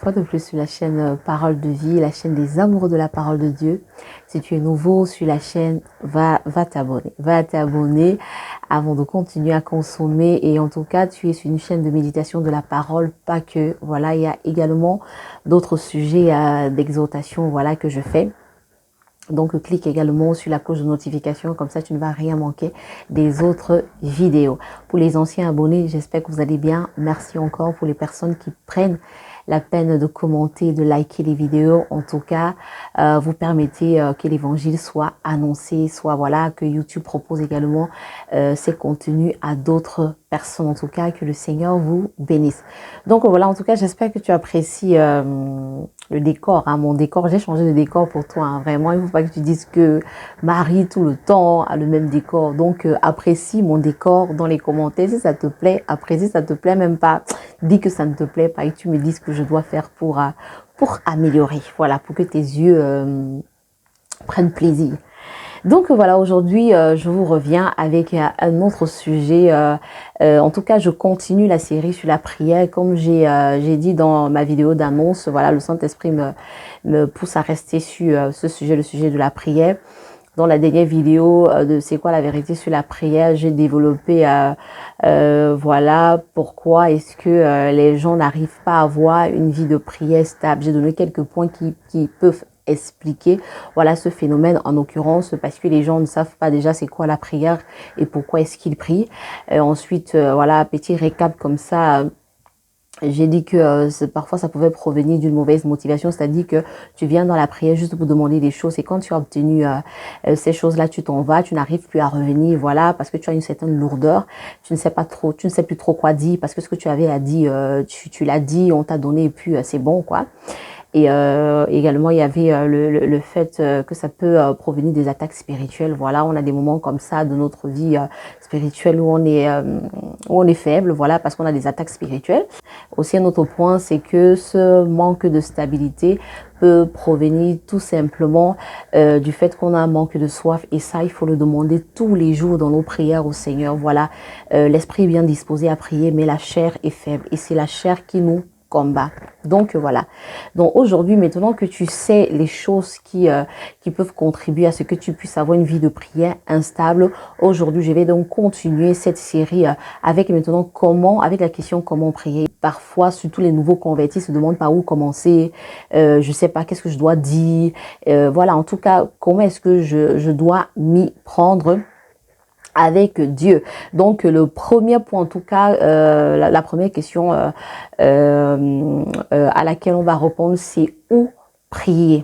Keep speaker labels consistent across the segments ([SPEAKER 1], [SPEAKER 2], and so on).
[SPEAKER 1] fois de plus sur la chaîne Parole de Vie, la chaîne des amoureux de la parole de Dieu. Si tu es nouveau sur la chaîne, va t'abonner. Va t'abonner avant de continuer à consommer. Et en tout cas, tu es sur une chaîne de méditation de la parole, pas que. Voilà, il y a également d'autres sujets d'exhortation, voilà, que je fais. Donc, clique également sur la cloche de notification, comme ça tu ne vas rien manquer des autres vidéos. Pour les anciens abonnés, j'espère que vous allez bien. Merci encore pour les personnes qui prennent la peine de commenter, de liker les vidéos. En tout cas, vous permettez que l'évangile soit annoncé, soit voilà, que YouTube propose également ses contenus à d'autres personnes. En tout cas, que le Seigneur vous bénisse. Donc voilà, en tout cas, j'espère que tu apprécies le décor, hein, mon décor. J'ai changé de décor pour toi, hein, vraiment. Il ne faut pas que tu dises que Marie tout le temps a le même décor. Donc apprécie mon décor dans les commentaires si ça te plaît. Apprécie, ça te plaît même pas. Dis que ça ne te plaît pas et tu me dis ce que je dois faire pour améliorer. Voilà, pour que tes yeux prennent plaisir. Donc voilà, aujourd'hui, je vous reviens avec un autre sujet. En tout cas, je continue la série sur la prière. Comme j'ai dit dans ma vidéo d'annonce, voilà, le Saint-Esprit me pousse à rester sur ce sujet, le sujet de la prière. Dans la dernière vidéo de C'est quoi la vérité sur la prière, j'ai développé voilà pourquoi est-ce que les gens n'arrivent pas à avoir une vie de prière stable. J'ai donné quelques points qui peuvent expliquer voilà ce phénomène en l'occurrence parce que les gens ne savent pas déjà c'est quoi la prière et pourquoi est-ce qu'ils prient. Ensuite voilà, petit récap comme ça. J'ai dit que parfois ça pouvait provenir d'une mauvaise motivation, c'est-à-dire que tu viens dans la prière juste pour demander des choses et quand tu as obtenu ces choses-là, tu t'en vas, tu n'arrives plus à revenir, voilà, parce que tu as une certaine lourdeur, tu ne sais pas trop, tu ne sais plus trop quoi dire parce que ce que tu avais à dire, tu l'as dit, on t'a donné et puis c'est bon quoi. Et également, il y avait le fait que ça peut provenir des attaques spirituelles. Voilà, on a des moments comme ça de notre vie spirituelle où on est faible, voilà, parce qu'on a des attaques spirituelles. Aussi, un autre point, c'est que ce manque de stabilité peut provenir tout simplement du fait qu'on a un manque de soif. Et ça, il faut le demander tous les jours dans nos prières au Seigneur. Voilà, l'esprit est bien disposé à prier, mais la chair est faible. Et c'est la chair qui nous combat. Donc voilà. Donc aujourd'hui, maintenant que tu sais les choses qui peuvent contribuer à ce que tu puisses avoir une vie de prière instable, aujourd'hui, je vais donc continuer cette série avec maintenant avec la question comment prier. Parfois, surtout les nouveaux convertis se demandent par où commencer. Je sais pas qu'est-ce que je dois dire. Voilà, en tout cas, comment est-ce que je dois m'y prendre avec Dieu. Donc le premier point, en tout cas, la première question à laquelle on va répondre, c'est où prier.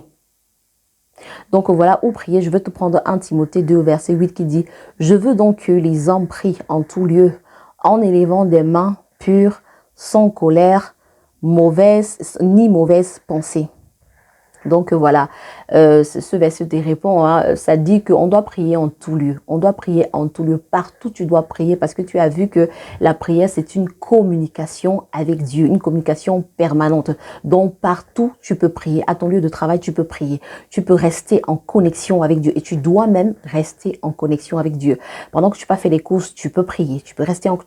[SPEAKER 1] Donc voilà, où prier. Je vais te prendre 1 Timothée 2, verset 8 qui dit « Je veux donc que les hommes prient en tout lieu, en élevant des mains pures, sans colère, ni mauvaise pensée. » Donc voilà, ce verset te répond, hein, ça dit qu'on doit prier en tout lieu. On doit prier en tout lieu. Partout tu dois prier parce que tu as vu que la prière c'est une communication avec Dieu, une communication permanente. Donc partout tu peux prier. À ton lieu de travail tu peux prier. Tu peux rester en connexion avec Dieu et tu dois même rester en connexion avec Dieu. Pendant que tu pas fait les courses, tu peux prier. Tu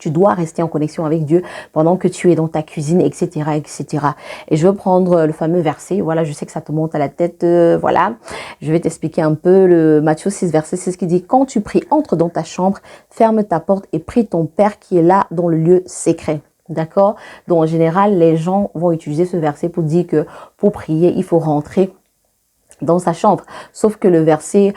[SPEAKER 1] dois rester en connexion avec Dieu pendant que tu es dans ta cuisine, etc., etc. Et je vais prendre le fameux verset. Voilà, je sais que ça te monte à la tête, voilà. Je vais t'expliquer un peu le Matthieu 6, verset 6 qui dit « Quand tu pries, entre dans ta chambre, ferme ta porte et prie ton Père qui est là dans le lieu secret. » D'accord? Donc en général, les gens vont utiliser ce verset pour dire que pour prier, il faut rentrer dans sa chambre. Sauf que le verset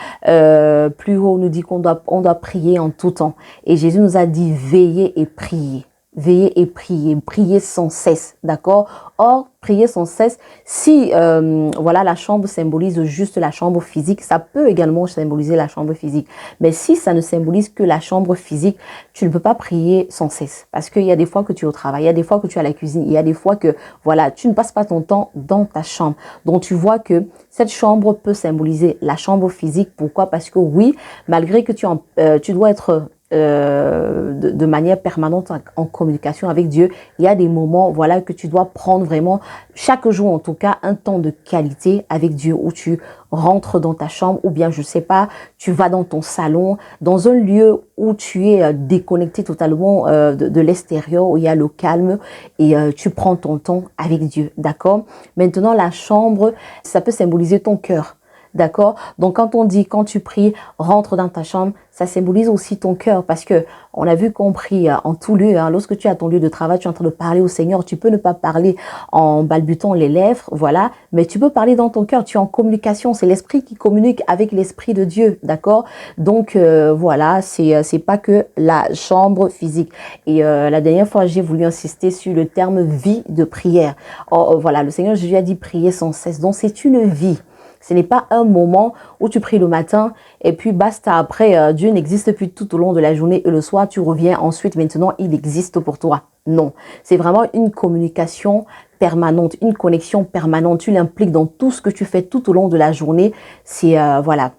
[SPEAKER 1] plus haut nous dit qu'on doit prier en tout temps. Et Jésus nous a dit « Veillez et priez ». Veillez et priez sans cesse, d'accord? Or, prier sans cesse, si voilà la chambre symbolise juste la chambre physique, ça peut également symboliser la chambre physique. Mais si ça ne symbolise que la chambre physique, tu ne peux pas prier sans cesse. Parce qu'il y a des fois que tu es au travail, il y a des fois que tu es à la cuisine, il y a des fois que voilà, tu ne passes pas ton temps dans ta chambre. Donc tu vois que cette chambre peut symboliser la chambre physique. Pourquoi? Parce que oui, malgré que tu dois être de manière permanente en communication avec Dieu. Il y a des moments, voilà, que tu dois prendre vraiment, chaque jour en tout cas, un temps de qualité avec Dieu où tu rentres dans ta chambre ou bien, je sais pas, tu vas dans ton salon, dans un lieu où tu es déconnecté totalement de l'extérieur, où il y a le calme et tu prends ton temps avec Dieu, d'accord? Maintenant, la chambre, ça peut symboliser ton cœur. D'accord? Donc, quand on dit, quand tu pries, rentre dans ta chambre, ça symbolise aussi ton cœur parce que on a vu qu'on prie en tout lieu. Hein. Lorsque tu as ton lieu de travail, tu es en train de parler au Seigneur. Tu peux ne pas parler en balbutant les lèvres, voilà, mais tu peux parler dans ton cœur. Tu es en communication. C'est l'esprit qui communique avec l'esprit de Dieu, d'accord? Donc, voilà, c'est pas que la chambre physique. Et la dernière fois, j'ai voulu insister sur le terme vie de prière. Voilà, le Seigneur Jésus a dit prier sans cesse. Donc, c'est une vie. Ce n'est pas un moment où tu pries le matin et puis basta. Après, Dieu n'existe plus tout au long de la journée et le soir, tu reviens ensuite. Maintenant, il existe pour toi. Non, c'est vraiment une communication permanente, une connexion permanente. Tu l'impliques dans tout ce que tu fais tout au long de la journée. C'est voilà.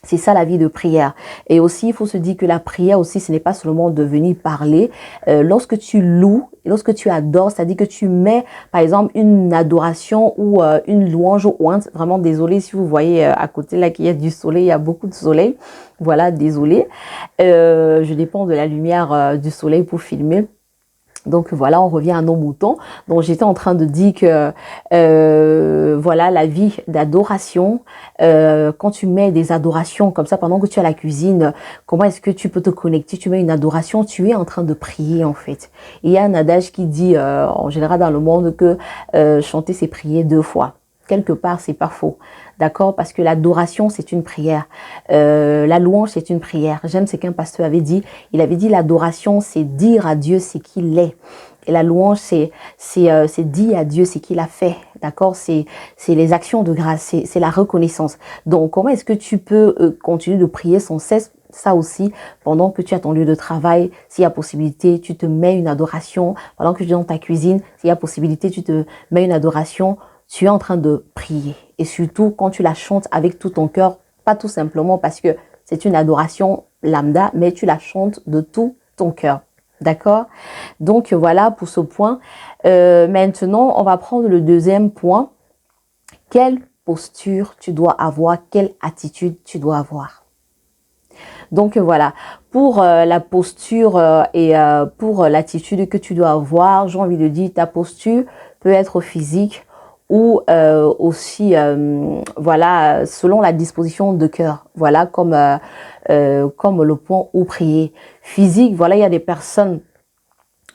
[SPEAKER 1] C'est ça la vie de prière. Et aussi, il faut se dire que la prière aussi, ce n'est pas seulement de venir parler. Lorsque tu loues, lorsque tu adores, c'est-à-dire que tu mets, par exemple, une adoration ou une louange ou vraiment désolé si vous voyez à côté là qu'il y a du soleil, il y a beaucoup de soleil. Voilà, désolé. Je dépends de la lumière du soleil pour filmer. Donc voilà, on revient à nos moutons. Donc j'étais en train de dire que voilà, la vie d'adoration, quand tu mets des adorations comme ça pendant que tu es à la cuisine, comment est-ce que tu peux te connecter? Tu mets une adoration, tu es en train de prier en fait. Il y a un adage qui dit en général dans le monde que chanter c'est prier 2 fois. Quelque part, c'est pas faux. D'accord? Parce que l'adoration, c'est une prière. La louange, c'est une prière. J'aime ce qu'un pasteur avait dit. Il avait dit l'adoration, c'est dire à Dieu ce qu'il est. Et la louange, c'est dire à Dieu ce qu'il a fait. D'accord? C'est les actions de grâce. C'est la reconnaissance. Donc, comment est-ce que tu peux continuer de prier sans cesse? Ça aussi, pendant que tu as ton lieu de travail, s'il y a possibilité, tu te mets une adoration. Pendant que tu es dans ta cuisine, s'il y a possibilité, tu te mets une adoration. Tu es en train de prier. Et surtout, quand tu la chantes avec tout ton cœur, pas tout simplement parce que c'est une adoration lambda, mais tu la chantes de tout ton cœur. D'accord? Donc, voilà pour ce point. Maintenant, on va prendre le deuxième point. Quelle posture tu dois avoir? Quelle attitude tu dois avoir? Donc, voilà. Pour la posture et pour l'attitude que tu dois avoir, j'ai envie de dire, ta posture peut être physique, ou aussi voilà, selon la disposition de cœur, voilà, comme le point où prier. Physique, voilà, il y a des personnes,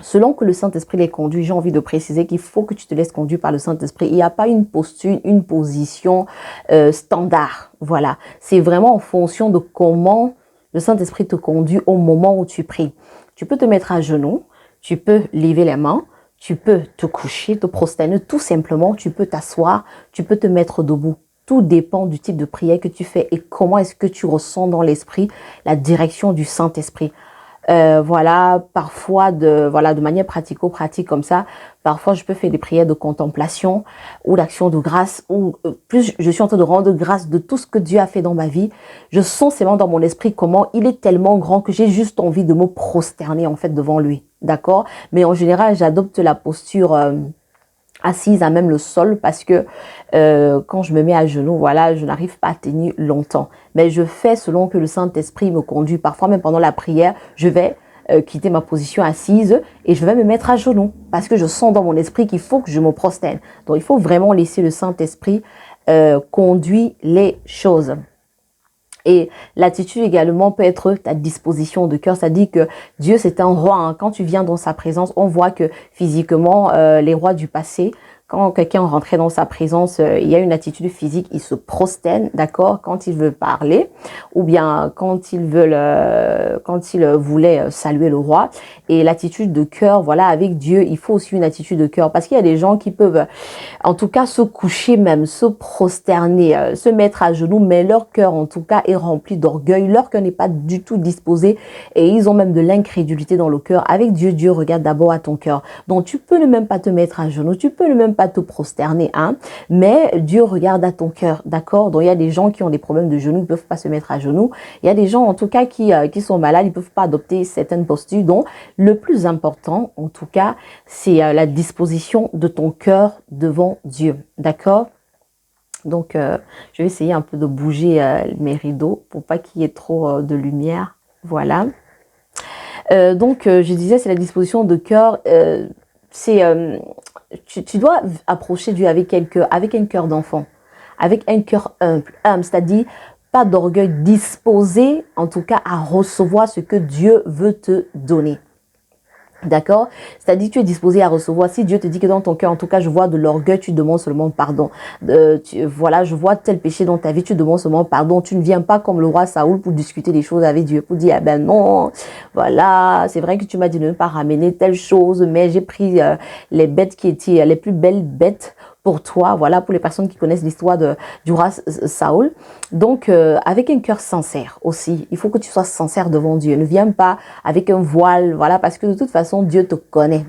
[SPEAKER 1] selon que le Saint-Esprit les conduit, j'ai envie de préciser qu'il faut que tu te laisses conduire par le Saint-Esprit. Il n'y a pas une posture, une position standard, voilà. C'est vraiment en fonction de comment le Saint-Esprit te conduit au moment où tu pries. Tu peux te mettre à genoux, tu peux lever les mains, tu peux te coucher, te prosterner, tout simplement, tu peux t'asseoir, tu peux te mettre debout. Tout dépend du type de prière que tu fais et comment est-ce que tu ressens dans l'esprit la direction du Saint-Esprit. Voilà, parfois de manière pratico-pratique comme ça, parfois je peux faire des prières de contemplation ou d'action de grâce, ou plus je suis en train de rendre grâce de tout ce que Dieu a fait dans ma vie. Je sens seulement dans mon esprit comment il est tellement grand que j'ai juste envie de me prosterner en fait devant lui. D'accord? Mais en général, j'adopte la posture assise à même le sol parce que quand je me mets à genoux, voilà, je n'arrive pas à tenir longtemps. Mais je fais selon que le Saint-Esprit me conduit. Parfois, même pendant la prière, je vais quitter ma position assise et je vais me mettre à genoux parce que je sens dans mon esprit qu'il faut que je me prosterne. Donc, il faut vraiment laisser le Saint-Esprit conduire les choses. Et l'attitude également peut être ta disposition de cœur, c'est-à-dire que Dieu c'est un roi. Hein. Quand tu viens dans sa présence, on voit que physiquement, les rois du passé, quand quelqu'un rentrait dans sa présence, il y a une attitude physique, il se prosterne, d'accord, quand il veut parler, ou bien quand il voulait saluer le roi. Et l'attitude de cœur, voilà, avec Dieu, il faut aussi une attitude de cœur, parce qu'il y a des gens qui peuvent, en tout cas, se coucher même, se prosterner, se mettre à genoux, mais leur cœur, en tout cas, est rempli d'orgueil, leur cœur n'est pas du tout disposé, et ils ont même de l'incrédulité dans le cœur. Avec Dieu, Dieu regarde d'abord à ton cœur. Donc, tu peux ne même pas te mettre à genoux, tu peux ne même pas te prosterner, hein. Mais Dieu regarde à ton cœur, d'accord? Donc il y a des gens qui ont des problèmes de genoux, ils ne peuvent pas se mettre à genoux. Il y a des gens en tout cas qui sont malades, ils ne peuvent pas adopter certaines postures. Donc le plus important en tout cas, c'est la disposition de ton cœur devant Dieu, d'accord? Donc je vais essayer un peu de bouger mes rideaux pour pas qu'il y ait trop de lumière, voilà. Donc je disais, c'est la disposition de cœur, tu dois approcher Dieu avec un cœur d'enfant, avec un cœur humble, c'est-à-dire pas d'orgueil, disposé en tout cas à recevoir ce que Dieu veut te donner. D'accord? C'est-à-dire tu es disposé à recevoir. Si Dieu te dit que dans ton cœur, en tout cas, je vois de l'orgueil, tu demandes seulement pardon. Voilà, je vois tel péché dans ta vie, tu demandes seulement pardon. Tu ne viens pas comme le roi Saoul pour discuter des choses avec Dieu, pour dire, ah ben non, voilà, c'est vrai que tu m'as dit de ne pas ramener telle chose, mais j'ai pris les bêtes qui étaient les plus belles bêtes pour toi, voilà, pour les personnes qui connaissent l'histoire du roi Saoul. Donc, avec un cœur sincère aussi, il faut que tu sois sincère devant Dieu. Ne viens pas avec un voile, voilà, parce que de toute façon, Dieu te connaît.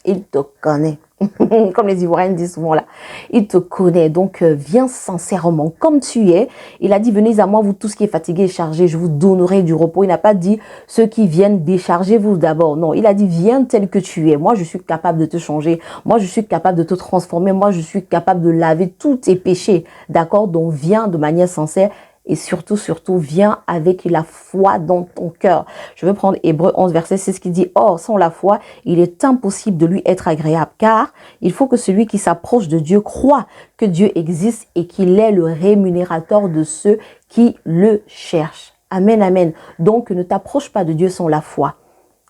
[SPEAKER 1] Il te connaît. Comme les Ivoiriens disent souvent là. Il te connaît. Donc, viens sincèrement comme tu es. Il a dit, venez à moi, vous tous qui êtes fatigués et chargés, je vous donnerai du repos. Il n'a pas dit, ceux qui viennent, déchargez-vous d'abord. Non, il a dit, viens tel que tu es. Moi, je suis capable de te changer. Moi, je suis capable de te transformer. Moi, je suis capable de laver tous tes péchés. D'accord? Donc, viens de manière sincère. Et surtout, viens avec la foi dans ton cœur. Je vais prendre Hébreux 11, verset 6 qui dit, « Or, sans la foi, il est impossible de lui être agréable, car il faut que celui qui s'approche de Dieu croit que Dieu existe et qu'il est le rémunérateur de ceux qui le cherchent. » Amen, amen. Donc, ne t'approche pas de Dieu sans la foi.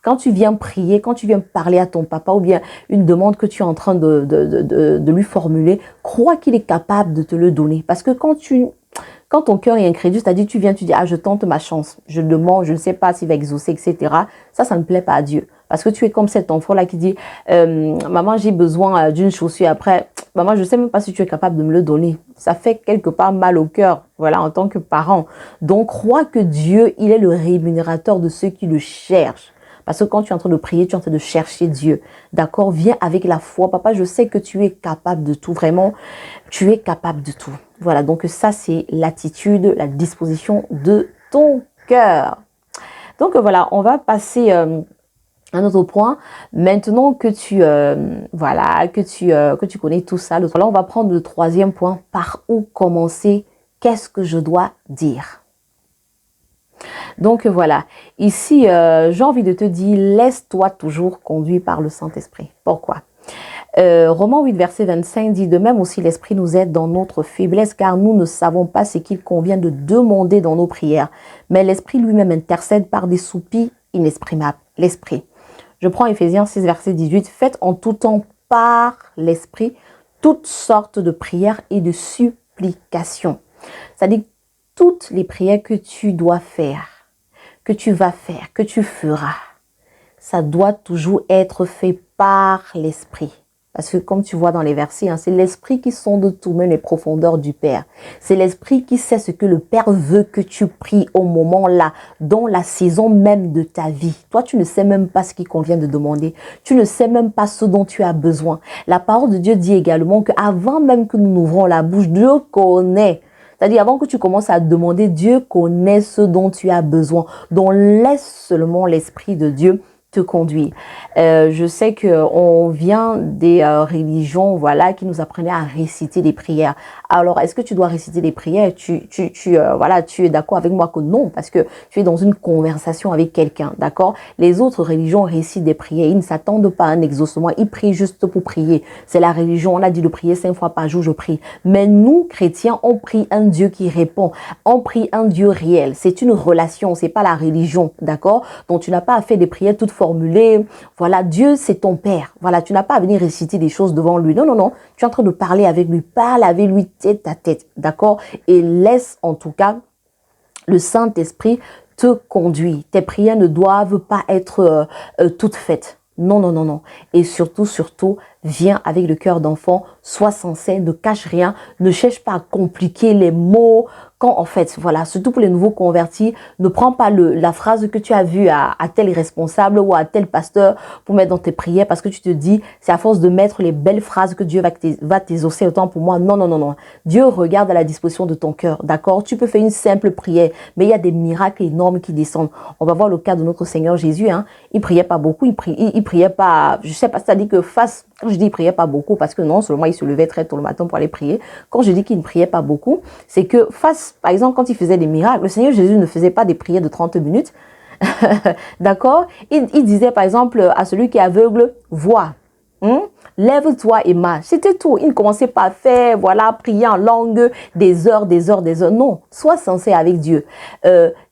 [SPEAKER 1] Quand tu viens prier, quand tu viens parler à ton papa ou bien une demande que tu es en train de lui formuler, crois qu'il est capable de te le donner. Parce que quand ton cœur est incrédule, c'est-à-dire tu viens, tu dis, ah, je tente ma chance, je demande, je ne sais pas s'il va exaucer, etc. Ça ne plaît pas à Dieu. Parce que tu es comme cet enfant-là qui dit, maman, j'ai besoin d'une chaussure. Après, maman, je ne sais même pas si tu es capable de me le donner. Ça fait quelque part mal au cœur, voilà, en tant que parent. Donc, crois que Dieu, il est le rémunérateur de ceux qui le cherchent. Parce que quand tu es en train de prier, tu es en train de chercher Dieu. D'accord? Viens avec la foi. Papa, je sais que tu es capable de tout. Vraiment, tu es capable de tout. Voilà, donc ça, c'est l'attitude, la disposition de ton cœur. Donc voilà, on va passer à un autre point. Maintenant que tu connais tout ça, là, on va prendre le troisième point. Par où commencer? Qu'est-ce que je dois dire? Donc voilà, ici, j'ai envie de te dire, laisse-toi toujours conduire par le Saint-Esprit. Pourquoi? Romains 8, verset 25 dit, de même aussi l'Esprit nous aide dans notre faiblesse, car nous ne savons pas ce qu'il convient de demander dans nos prières. Mais l'Esprit lui-même intercède par des soupirs inexprimables. L'Esprit. Je prends Éphésiens 6, verset 18. Faites en tout temps par l'Esprit toutes sortes de prières et de supplications. C'est-à-dire toutes les prières que tu dois faire, que tu vas faire, que tu feras, ça doit toujours être fait par l'Esprit. Parce que comme tu vois dans les versets, hein, c'est l'Esprit qui sonde tout même les profondeurs du Père. C'est l'Esprit qui sait ce que le Père veut que tu pries au moment là, dans la saison même de ta vie. Toi, tu ne sais même pas ce qu'il convient de demander. Tu ne sais même pas ce dont tu as besoin. La parole de Dieu dit également qu'avant même que nous n'ouvrons la bouche, Dieu connaît. C'est-à-dire, avant que tu commences à demander, Dieu connaît ce dont tu as besoin. Donc, laisse seulement l'Esprit de Dieu te conduire. Je sais que on vient des religions, voilà, qui nous apprenaient à réciter des prières. Alors, est-ce que tu dois réciter des prières? Voilà, tu es d'accord avec moi que non, parce que tu es dans une conversation avec quelqu'un, d'accord? Les autres religions récitent des prières. Ils ne s'attendent pas à un exaucement. Ils prient juste pour prier. C'est la religion. On a dit de prier 5 fois par jour, je prie. Mais nous, chrétiens, on prie un Dieu qui répond. On prie un Dieu réel. C'est une relation. C'est pas la religion, d'accord? Donc, tu n'as pas à faire des prières toutes formulées. Voilà, Dieu, c'est ton Père. Voilà, tu n'as pas à venir réciter des choses devant lui. Non, non, non. Tu es en train de parler avec lui. Parle avec lui tête à tête, d'accord? Et laisse en tout cas le Saint-Esprit te conduire. Tes prières ne doivent pas être toutes faites. Non, non, non, non. Et surtout, viens avec le cœur d'enfant, sois sincère, ne cache rien, ne cherche pas à compliquer les mots. Quand en fait, voilà, surtout pour les nouveaux convertis, ne prends pas la phrase que tu as vue à tel responsable ou à tel pasteur pour mettre dans tes prières parce que tu te dis, c'est à force de mettre les belles phrases que Dieu va t'exaucer. Autant pour moi, non, non, non, non. Dieu regarde à la disposition de ton cœur, d'accord? Tu peux faire une simple prière, mais il y a des miracles énormes qui descendent. On va voir le cas de notre Seigneur Jésus, hein. Il priait pas beaucoup, il priait pas, je sais pas, c'est-à-dire que quand je dis il priait pas beaucoup, parce que non seulement il se levait très tôt le matin pour aller prier, quand je dis qu'il ne priait pas beaucoup, c'est que par exemple, quand il faisait des miracles, le Seigneur Jésus ne faisait pas des prières de 30 minutes, d'accord? Il disait par exemple à celui qui est aveugle, vois, lève-toi et marche. C'était tout. Il ne commençait pas à faire, voilà, prier en langue des heures, des heures, des heures. Non, sois sincère avec Dieu.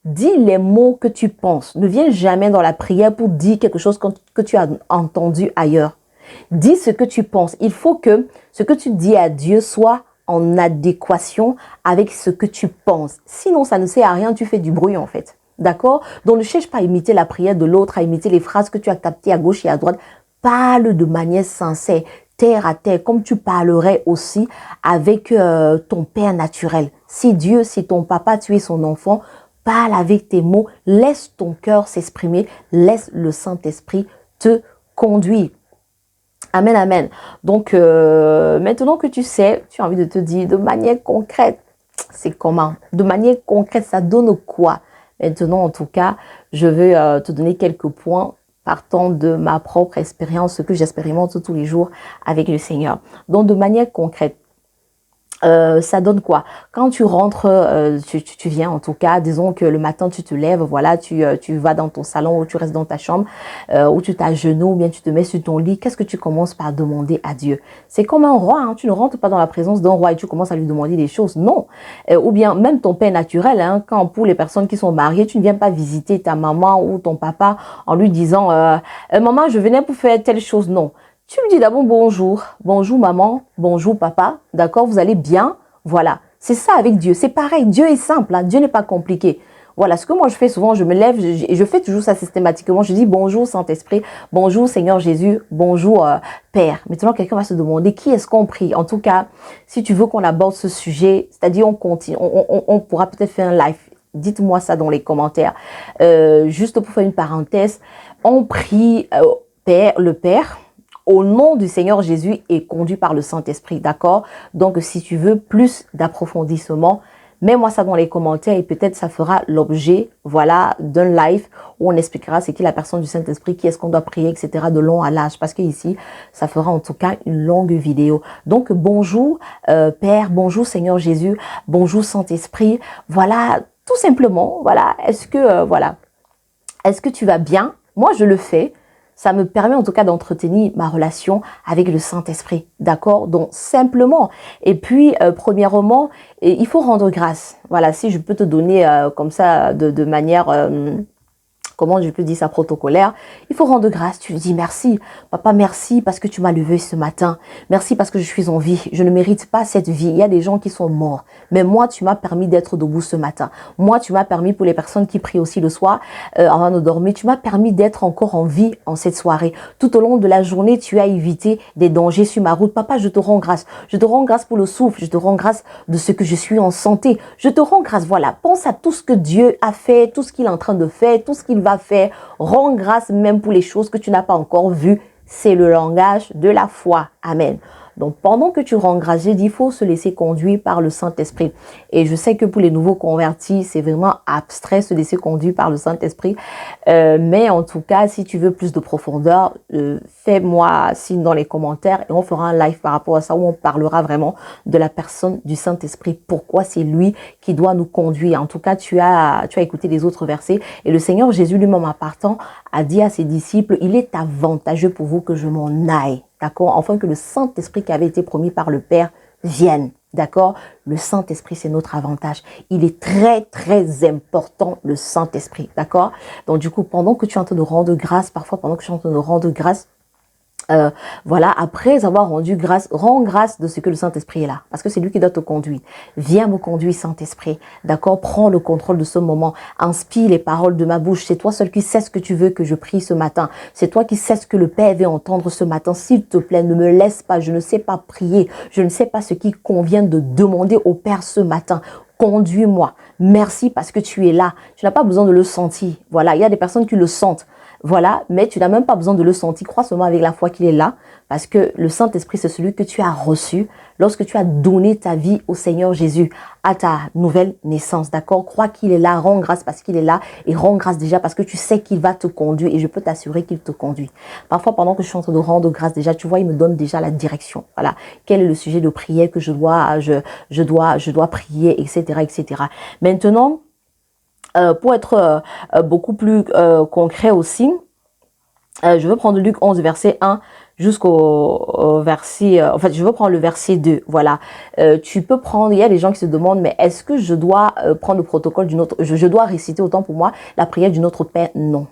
[SPEAKER 1] Dis les mots que tu penses. Ne viens jamais dans la prière pour dire quelque chose que tu as entendu ailleurs. Dis ce que tu penses. Il faut que ce que tu dis à Dieu soit en adéquation avec ce que tu penses. Sinon, ça ne sert à rien, tu fais du bruit en fait. D'accord? Donc, ne cherche pas à imiter la prière de l'autre, à imiter les phrases que tu as captées à gauche et à droite. Parle de manière sincère, terre à terre, comme tu parlerais aussi avec ton père naturel. Si Dieu, si ton papa, tu es son enfant, parle avec tes mots, laisse ton cœur s'exprimer, laisse le Saint-Esprit te conduire. Amen, amen. Donc, maintenant que tu sais, tu as envie de te dire de manière concrète, c'est comment? De manière concrète, ça donne quoi? Maintenant, en tout cas, je vais te donner quelques points partant de ma propre expérience, ce que j'expérimente tous les jours avec le Seigneur. Donc, de manière concrète, ça donne quoi? Quand tu rentres, tu viens en tout cas, disons que le matin tu te lèves, voilà, tu vas dans ton salon ou tu restes dans ta chambre, ou tu t'agenouilles ou bien tu te mets sur ton lit, qu'est-ce que tu commences par demander à Dieu? C'est comme un roi, hein, tu ne rentres pas dans la présence d'un roi et tu commences à lui demander des choses, non. Ou bien même ton père naturel, hein, quand pour les personnes qui sont mariées, tu ne viens pas visiter ta maman ou ton papa en lui disant maman, je venais pour faire telle chose, non. Tu lui dis d'abord bonjour, bonjour maman, bonjour papa, d'accord, vous allez bien, voilà. C'est ça avec Dieu, c'est pareil, Dieu est simple, hein, Dieu n'est pas compliqué. Voilà, ce que moi je fais souvent, je me lève et je fais toujours ça systématiquement. Je dis bonjour Saint-Esprit, bonjour Seigneur Jésus, bonjour Père. Maintenant, quelqu'un va se demander qui est-ce qu'on prie. En tout cas, si tu veux qu'on aborde ce sujet, c'est-à-dire on continue, on pourra peut-être faire un live. Dites-moi ça dans les commentaires. Juste pour faire une parenthèse, on prie le Père, au nom du Seigneur Jésus et conduit par le Saint-Esprit, d'accord? Donc, si tu veux plus d'approfondissement, mets-moi ça dans les commentaires et peut-être ça fera l'objet, voilà, d'un live où on expliquera c'est qui la personne du Saint-Esprit, qui est-ce qu'on doit prier, etc. de long à large. Parce que ici, ça fera en tout cas une longue vidéo. Donc, bonjour Père, bonjour Seigneur Jésus, bonjour Saint-Esprit. Voilà, tout simplement, voilà, est-ce que tu vas bien? Moi, je le fais. Ça me permet en tout cas d'entretenir ma relation avec le Saint-Esprit, d'accord? Donc, simplement. Et puis, premièrement, il faut rendre grâce. Voilà, si je peux te donner comme ça, de manière... comment je peux dire ça protocolaire, il faut rendre grâce. Tu lui dis merci, papa, merci parce que tu m'as levé ce matin. Merci parce que je suis en vie. Je ne mérite pas cette vie. Il y a des gens qui sont morts. Mais moi, tu m'as permis d'être debout ce matin. Moi, tu m'as permis pour les personnes qui prient aussi le soir avant de dormir. Tu m'as permis d'être encore en vie en cette soirée. Tout au long de la journée, tu as évité des dangers sur ma route. Papa, je te rends grâce. Je te rends grâce pour le souffle. Je te rends grâce de ce que je suis en santé. Je te rends grâce. Voilà. Pense à tout ce que Dieu a fait, tout ce qu'il est en train de faire, tout ce qu'il va faire. Rends grâce même pour les choses que tu n'as pas encore vues. C'est le langage de la foi. Amen. Donc, pendant que tu rends grâce, j'ai dit, il faut se laisser conduire par le Saint-Esprit. Et je sais que pour les nouveaux convertis, c'est vraiment abstrait, se laisser conduire par le Saint-Esprit. Mais en tout cas, si tu veux plus de profondeur, fais-moi signe dans les commentaires et on fera un live par rapport à ça où on parlera vraiment de la personne du Saint-Esprit. Pourquoi c'est lui qui doit nous conduire. En tout cas, tu as écouté les autres versets. Et le Seigneur Jésus lui-même en partant a dit à ses disciples, il est avantageux pour vous que je m'en aille. D'accord? Afin que le Saint-Esprit qui avait été promis par le Père vienne. D'accord? Le Saint-Esprit, c'est notre avantage. Il est très, très important, le Saint-Esprit. D'accord? Donc, du coup, pendant que tu es en train de rendre grâce, parfois, pendant que tu es en train de rendre grâce, Voilà, après avoir rendu grâce, rends grâce de ce que le Saint-Esprit est là, parce que c'est lui qui doit te conduire. Viens me conduire, Saint-Esprit, d'accord? Prends le contrôle de ce moment, inspire les paroles de ma bouche. C'est toi seul qui sais ce que tu veux que je prie ce matin. C'est toi qui sais ce que le Père veut entendre ce matin. S'il te plaît, ne me laisse pas, je ne sais pas prier, je ne sais pas ce qui convient de demander au Père ce matin. Conduis-moi. Merci parce que tu es là. Tu n'as pas besoin de le sentir. Voilà, il y a des personnes qui le sentent. Voilà, mais tu n'as même pas besoin de le sentir. Crois seulement avec la foi qu'il est là, parce que le Saint-Esprit, c'est celui que tu as reçu lorsque tu as donné ta vie au Seigneur Jésus, à ta nouvelle naissance, d'accord? Crois qu'il est là, rends grâce parce qu'il est là, et rends grâce déjà parce que tu sais qu'il va te conduire, et je peux t'assurer qu'il te conduit. Parfois, pendant que je suis en train de rendre grâce déjà, tu vois, il me donne déjà la direction. Voilà, quel est le sujet de prière que je dois prier, etc., etc. Maintenant, pour être beaucoup plus concret aussi, je veux prendre Luc 11, verset 1 jusqu'au verset... en fait, je veux prendre le verset 2. Voilà. Tu peux prendre... Il y a des gens qui se demandent, mais est-ce que je dois prendre le protocole du Notre... Je dois réciter autant pour moi la prière du Notre Père? Non.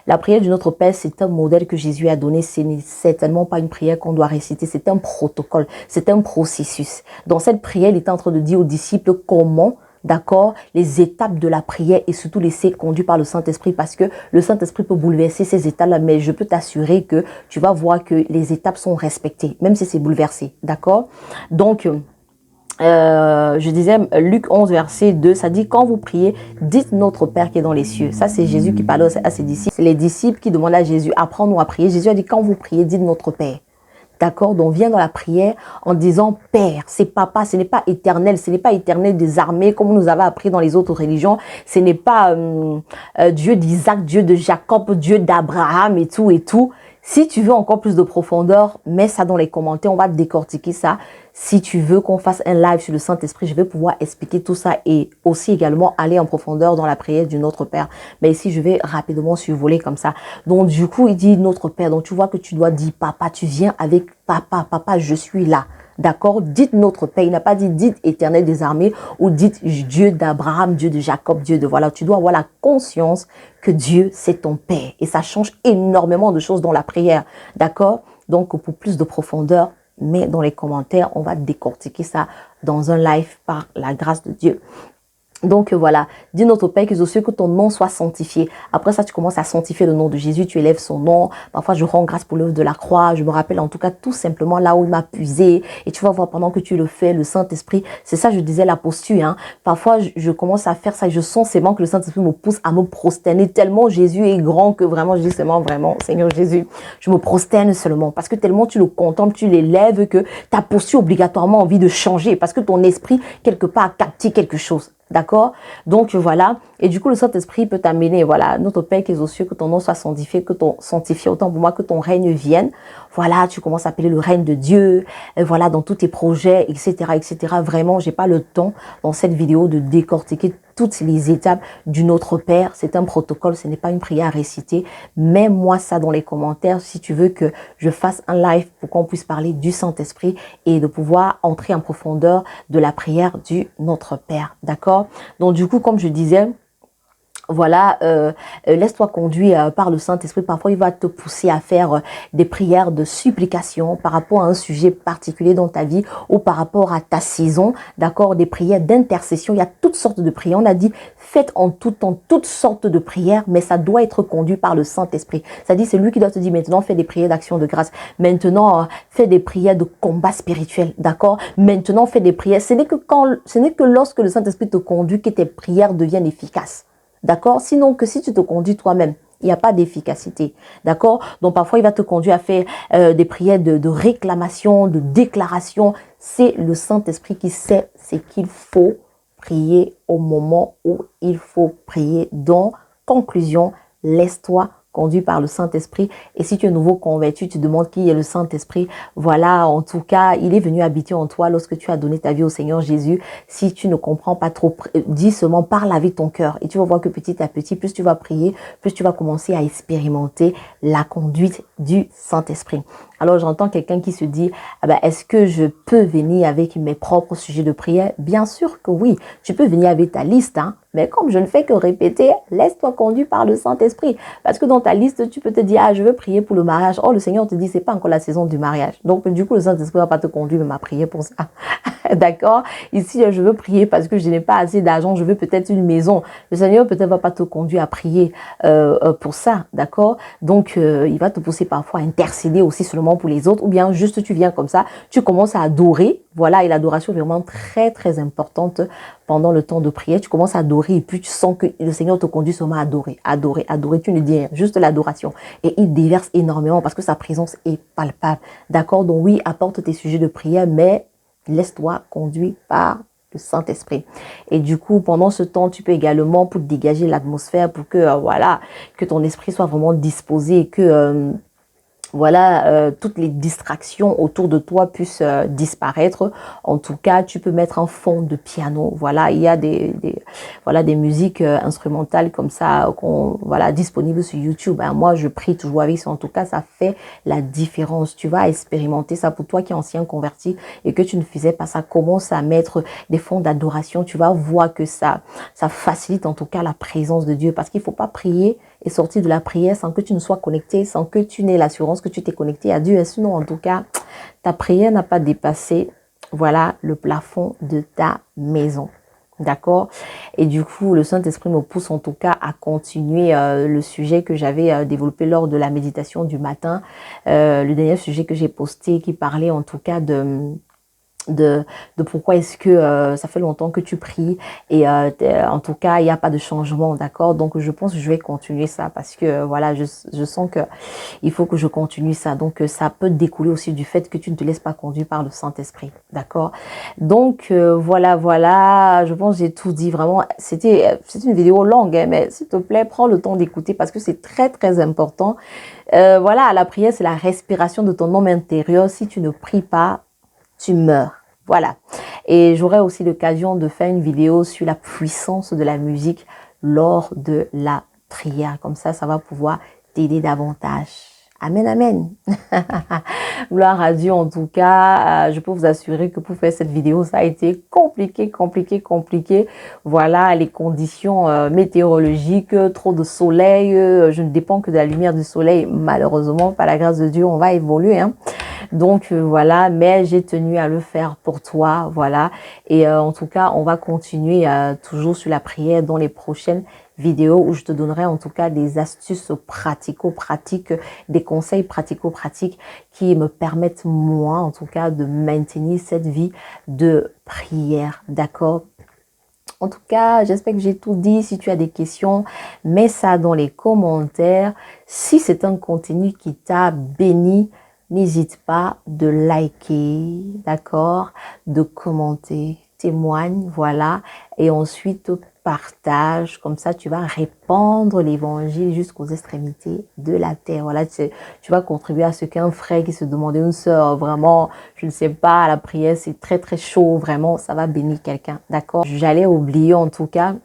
[SPEAKER 1] La prière du Notre Père, c'est un modèle que Jésus a donné. Ce n'est certainement pas une prière qu'on doit réciter. C'est un protocole. C'est un processus. Dans cette prière, il est en train de dire aux disciples comment... D'accord, les étapes de la prière et surtout laisser conduire par le Saint-Esprit, parce que le Saint-Esprit peut bouleverser ces étapes-là, mais je peux t'assurer que tu vas voir que les étapes sont respectées, même si c'est bouleversé. D'accord? Donc, je disais, Luc 11, verset 2, ça dit, quand vous priez, dites notre Père qui est dans les cieux. Ça, c'est Jésus qui parle à ses disciples. C'est les disciples qui demandent à Jésus, apprends-nous à prier. Jésus a dit, quand vous priez, dites notre Père. D'accord, donc viens dans la prière en disant Père, c'est papa, ce n'est pas éternel, ce n'est pas éternel des armées comme nous avait appris dans les autres religions, ce n'est pas Dieu d'Isaac, Dieu de Jacob, Dieu d'Abraham et tout et tout. Si tu veux encore plus de profondeur, mets ça dans les commentaires, on va décortiquer ça. Si tu veux qu'on fasse un live sur le Saint-Esprit, je vais pouvoir expliquer tout ça et aussi également aller en profondeur dans la prière du Notre Père. Mais ici, je vais rapidement survoler comme ça. Donc, du coup, il dit Notre Père. Donc, tu vois que tu dois dire Papa, tu viens avec Papa. Papa, je suis là. D'accord? Dites Notre Père. Il n'a pas dit dites Éternel des armées ou dites Dieu d'Abraham, Dieu de Jacob, Dieu de... Voilà, tu dois avoir la conscience que Dieu, c'est ton Père. Et ça change énormément de choses dans la prière. D'accord? Donc, pour plus de profondeur, mais dans les commentaires, on va décortiquer ça dans un live par la grâce de Dieu. Donc voilà, dis notre Père qui est aux cieux, que ton nom soit sanctifié. Après ça, tu commences à sanctifier le nom de Jésus, tu élèves son nom. Parfois, je rends grâce pour l'œuvre de la croix. Je me rappelle en tout cas tout simplement là où il m'a puisé. Et tu vas voir pendant que tu le fais, le Saint-Esprit, c'est ça, je disais, la posture. Hein. Parfois, je commence à faire ça et je sens seulement que le Saint-Esprit me pousse à me prosterner tellement Jésus est grand que vraiment, je dis seulement vraiment, Seigneur Jésus, je me prosterne seulement. Parce que tellement tu le contemples, tu l'élèves que ta posture obligatoirement envie de changer. Parce que ton esprit, quelque part, a capté quelque chose. D'accord? Donc voilà. Et du coup, le Saint-Esprit peut t'amener, voilà, notre Père qui est aux cieux, que ton nom soit sanctifié, autant pour moi, que ton règne vienne. Voilà, tu commences à appeler le règne de Dieu, voilà, dans tous tes projets, etc., etc. Vraiment, j'ai pas le temps dans cette vidéo de décortiquer toutes les étapes du Notre Père. C'est un protocole, ce n'est pas une prière à réciter. Mets-moi ça dans les commentaires si tu veux que je fasse un live pour qu'on puisse parler du Saint-Esprit et de pouvoir entrer en profondeur de la prière du Notre Père. D'accord? Donc du coup, comme je disais, voilà, laisse-toi conduire par le Saint-Esprit. Parfois, il va te pousser à faire des prières de supplication par rapport à un sujet particulier dans ta vie ou par rapport à ta saison, d'accord, des prières d'intercession. Il y a toutes sortes de prières. On a dit, faites en tout temps toutes sortes de prières, mais ça doit être conduit par le Saint-Esprit. C'est-à-dire, c'est lui qui doit te dire, maintenant, fais des prières d'action de grâce. Maintenant, fais des prières de combat spirituel, d'accord. Maintenant, fais des prières. Ce n'est que lorsque le Saint-Esprit te conduit que tes prières deviennent efficaces. D'accord? Sinon, que si tu te conduis toi-même, il n'y a pas d'efficacité. D'accord? Donc, parfois, il va te conduire à faire des prières de réclamation, de déclaration. C'est le Saint-Esprit qui sait ce qu'il faut prier au moment où il faut prier. Donc, conclusion, laisse-toi conduit par le Saint-Esprit. Et si tu es nouveau converti, tu demandes qui est le Saint-Esprit. Voilà, en tout cas, il est venu habiter en toi lorsque tu as donné ta vie au Seigneur Jésus. Si tu ne comprends pas trop, dis seulement, parle avec ton cœur. Et tu vas voir que petit à petit, plus tu vas prier, plus tu vas commencer à expérimenter la conduite du Saint-Esprit. Alors j'entends quelqu'un qui se dit, ah ben, est-ce que je peux venir avec mes propres sujets de prière? Bien sûr que oui, tu peux venir avec ta liste, hein. Mais comme je ne fais que répéter, laisse-toi conduire par le Saint-Esprit. Parce que dans ta liste, tu peux te dire, ah, je veux prier pour le mariage. Oh, le Seigneur te dit, c'est pas encore la saison du mariage. Donc, du coup, le Saint-Esprit va pas te conduire même à prier pour ça. D'accord? Ici, je veux prier parce que je n'ai pas assez d'argent. Je veux peut-être une maison. Le Seigneur peut-être va pas te conduire à prier pour ça. D'accord? Donc, il va te pousser parfois à intercéder aussi seulement pour les autres. Ou bien juste, tu viens comme ça, tu commences à adorer. Voilà, et l'adoration est vraiment très, très importante pendant le temps de prière. Tu commences à adorer et puis tu sens que le Seigneur te conduit seulement à adorer, adorer, adorer. Tu ne dis rien, juste l'adoration. Et il déverse énormément parce que sa présence est palpable. D'accord? Donc oui, apporte tes sujets de prière, mais laisse-toi conduire par le Saint-Esprit. Et du coup, pendant ce temps, tu peux également, pour dégager l'atmosphère, pour que, voilà, que ton esprit soit vraiment disposé et que... voilà, toutes les distractions autour de toi puissent disparaître. En tout cas, tu peux mettre un fond de piano. Voilà, il y a voilà, des musiques instrumentales comme ça, voilà, disponibles sur YouTube. Hein. Moi, je prie toujours avec ça. En tout cas, ça fait la différence. Tu vas expérimenter ça pour toi qui es ancien converti et que tu ne faisais pas ça. Commence à mettre des fonds d'adoration. Tu vas voir que ça facilite en tout cas la présence de Dieu parce qu'il faut pas prier et sortir de la prière sans que tu ne sois connecté, sans que tu n'aies l'assurance que tu t'es connecté à Dieu. Et sinon, en tout cas, ta prière n'a pas dépassé, voilà, le plafond de ta maison. D'accord? Et du coup, le Saint-Esprit me pousse en tout cas à continuer le sujet que j'avais développé lors de la méditation du matin. Le dernier sujet que j'ai posté qui parlait en tout cas de pourquoi est-ce que ça fait longtemps que tu pries et en tout cas il n'y a pas de changement, d'accord? Donc je pense que je vais continuer ça parce que voilà, je sens que il faut que je continue ça. Donc ça peut découler aussi du fait que tu ne te laisses pas conduire par le Saint-Esprit, d'accord? Donc voilà, je pense que j'ai tout dit. Vraiment, c'est une vidéo longue, hein, mais s'il te plaît, prends le temps d'écouter parce que c'est très très important. Voilà, la prière, c'est la respiration de ton homme intérieur. Si tu ne pries pas, tu meurs. Voilà. Et j'aurai aussi l'occasion de faire une vidéo sur la puissance de la musique lors de la prière. Comme ça va pouvoir t'aider davantage. Amen, amen. Gloire à Dieu en tout cas. Je peux vous assurer que pour faire cette vidéo, ça a été compliqué. Voilà, les conditions météorologiques, trop de soleil. Je ne dépends que de la lumière du soleil. Malheureusement, par la grâce de Dieu, on va évoluer. Hein. Donc voilà, mais j'ai tenu à le faire pour toi. Voilà. Et en tout cas, on va continuer toujours sur la prière dans les prochaines vidéo où je te donnerai en tout cas des astuces pratico-pratiques, des conseils pratico-pratiques qui me permettent moi en tout cas de maintenir cette vie de prière, d'accord? En tout cas, j'espère que j'ai tout dit. Si tu as des questions, mets ça dans les commentaires. Si c'est un contenu qui t'a béni, n'hésite pas de liker, d'accord, de commenter, témoigne, voilà, et ensuite partage, comme ça tu vas répandre l'évangile jusqu'aux extrémités de la terre. Voilà, tu vas contribuer à ce qu'un frère qui se demandait, une sœur, vraiment, je ne sais pas, la prière c'est très très chaud, vraiment, ça va bénir quelqu'un, d'accord? J'allais oublier en tout cas,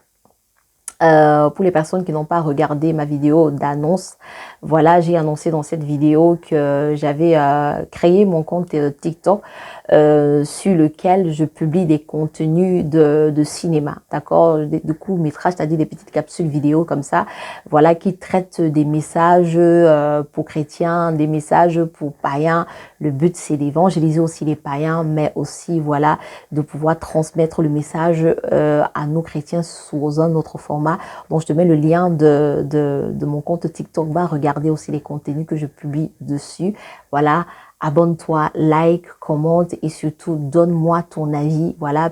[SPEAKER 1] pour les personnes qui n'ont pas regardé ma vidéo d'annonce, voilà, j'ai annoncé dans cette vidéo que j'avais créé mon compte TikTok sur lequel je publie des contenus de cinéma, d'accord, de courts-métrages, c'est-à-dire des petites capsules vidéo comme ça, voilà, qui traitent des messages pour chrétiens, des messages pour païens. Le but, c'est d'évangéliser aussi les païens, mais aussi, voilà, de pouvoir transmettre le message à nos chrétiens sous un autre format. Donc, je te mets le lien de mon compte TikTok. Va regarder aussi les contenus que je publie dessus. Voilà, abonne-toi, like, commente et surtout, donne-moi ton avis. Voilà,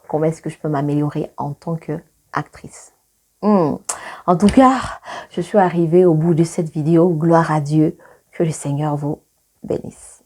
[SPEAKER 1] comment est-ce que je peux m'améliorer en tant qu'actrice. En tout cas, je suis arrivée au bout de cette vidéo. Gloire à Dieu. Que le Seigneur vous bénisse.